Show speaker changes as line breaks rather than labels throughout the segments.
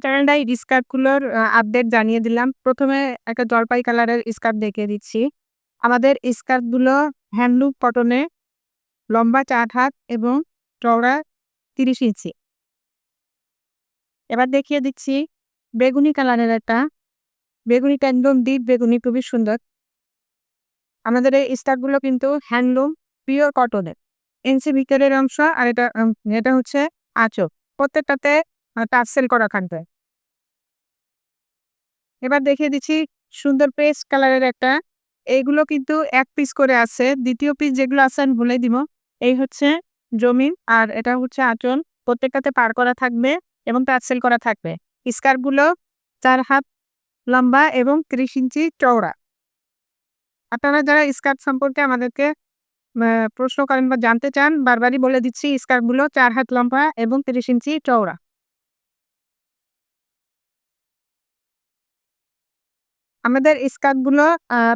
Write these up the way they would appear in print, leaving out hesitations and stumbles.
চ্যানেলটায় স্কার্টগুলোর update জানিয়ে দিলাম। ১ম এ একটা জলপাই কালারের স্কার্ট দেখিয়ে দিচ্ছি। আমাদের স্কার্টগুলো হ্যান্ডলুম কটনে, লম্বা ৪ হাত এবং চওড়া ৩০ ইঞ্চি। এবার দেখিয়ে দিচ্ছি বেগুনি কালারের একটা। বেগুনিটা একদম ডিপ বেগুনি, খুবই সুন্দর। আমাদের এই স্কার্টগুলো কিন্তু হ্যান্ডলুম পিওর কটনের। ইঞ্চি ভিতরের অংশ আর এটা হচ্ছে আঁচল। প্রত্যেকটাতে টার্সেল করা থাকবে। এবার দেখিয়ে দিচ্ছি সুন্দর পেস্ট কালারের একটা। এইগুলো কিন্তু ১ পিস করে আছে। ২য় পিস যেগুলো আছে আমি বলে দিব। এই হচ্ছে জমিন আর এটা হচ্ছে আঁচল। প্রত্যেকটাতে পার করা থাকবে এবং টার্সেল করা থাকবে। স্কার্টগুলো ৪ হাত লম্বা এবং ৩০ ইঞ্চি চওড়া। আপনারা যারা স্কার্ট সম্পর্কে আমাদেরকে আ প্রশ্ন করেন বা জানতে চান, বারবারই বলে দিচ্ছি স্কার্টগুলো ৪ হাত লম্বা এবং ৩০ ইঞ্চি চওড়া। আমাদের স্কার্টগুলো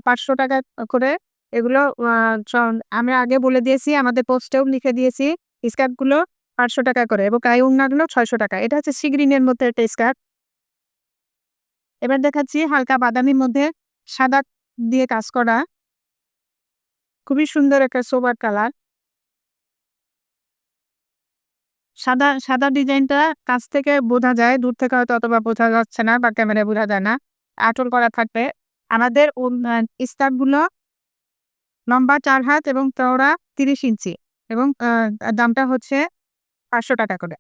৳৫০০ করে। এগুলো আ চ আমি আগে বলে দিয়েছি, আমাদের পোস্টেও লিখে দিয়েছি। স্কার্টগুলো ৳৫০০ করে এবং গায়ে ওড়নাগুলো ৳৬০০। এটা হচ্ছে সি গ্রিনের মধ্যে একটা স্কার্ট। এবার দেখাচ্ছি হালকা বাদামির মধ্যে সাদা দিয়ে কাজ করা। খুবই সুন্দর একটা সোবার কালার। সাদা ডিজাইনটা কাছ থেকে বোঝা যায়, দূর থেকে হয়তো অতটা বোঝা যাচ্ছে না বা ক্যামেরায় বোঝা যায় না। আঁচল করা থাকবে। আমাদের স্কার্টগুলো লম্বা ৪ হাত এবং চওড়া ৩০ ইঞ্চি এবং দামটা হচ্ছে ৳৫০০ করে।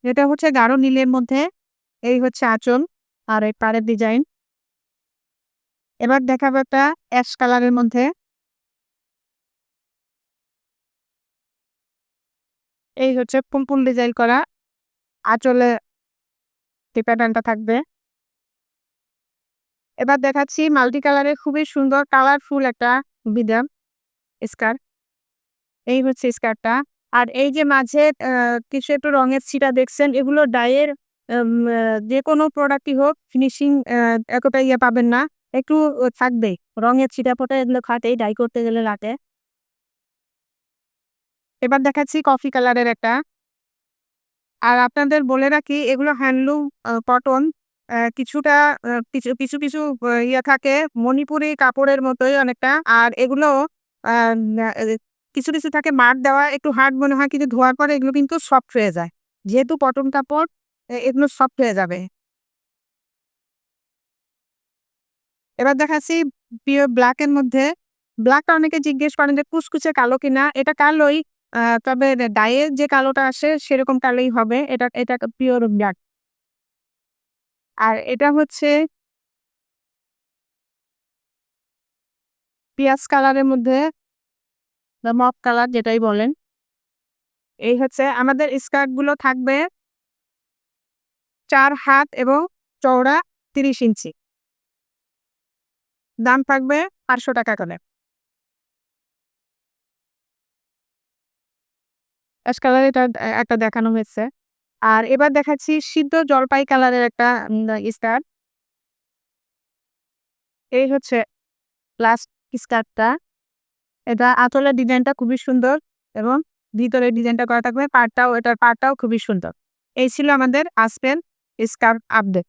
এটা হচ্ছে গাঢ় নীলের মধ্যে। এই হচ্ছে আঁচল আর এই পাড়ের ডিজাইন। এবার দেখাবো একটা অ্যাশ কালারের মধ্যে। এই হচ্ছে ফুল ডিজাইন করা। আঁচলে এই প্যাটার্নটা থাকবে। এবার দেখাচ্ছি মাল্টি কালারের খুবই সুন্দর কালারফুল একটা বিদাম স্কার্ট। এই হচ্ছে স্কার্টটা। আর এই যে মাঝে কিছু একটু রঙের ছিটা দেখছেন, এগুলো ডাইয়ের আম আ যেকোনো প্রোডাক্টই হোক ফিনিশিং এতটা পাবেন না। একটু থাকবেই। রঙের ছিটাফোঁটা এগুলো খাটেই, ডাই করতে গেলে লাগে। এবার দেখাচ্ছি কফি কালারের একটা। আর আপনাদের বলে রাখি এগুলো হ্যান্ডলুম কটন। কিছুটা কিছু থাকে মণিপুরি কাপড়ের মতোই অনেকটা। আর এগুলো আ না কিছু থাকে মাড় দেওয়া, একটু হার্ড মনে হয় কিন্তু ধোয়ার পরে এগুলো কিন্তু সফট হয়ে যায়। যেহেতু কটন কাপড় এগুলো সফট হয়ে যাবে। এবার দেখাচ্ছি পিওর ব্লাক এর মধ্যে। ব্লাকটা অনেকে জিজ্ঞেস করেন যে কুচকুচে কালো কিনা? এটা কালোই। তবে ডাইয়ের যে কালোটা আসে সেরকম কালোই হবে। এটা পিওর ব্লাক। আর এটা হচ্ছে পিয়াজ কালারের মধ্যে বা মপ কালার যেটাই বলেন। এই হচ্ছে আমাদের স্কার্ট গুলো থাকবে ৪ হাত এবং চওড়া ৩০ ইঞ্চি। দাম থাকবে ৳৫০০ করে। অ্যাশ কালার এটা একটা দেখানো হয়েছে। আর এবার দেখাচ্ছি সিদ্ধ জলপাই কালারের একটা স্কার্ট। এই হচ্ছে লাস্ট স্কার্টটা। এটা আঁচলের ডিজাইনটা খুবই সুন্দর এবং ভিতরের ডিজাইনটা করা থাকবে। এটার পাড়টাও খুবই সুন্দর। এই ছিল আমাদের আজকের স্কার্ফ আপডেট।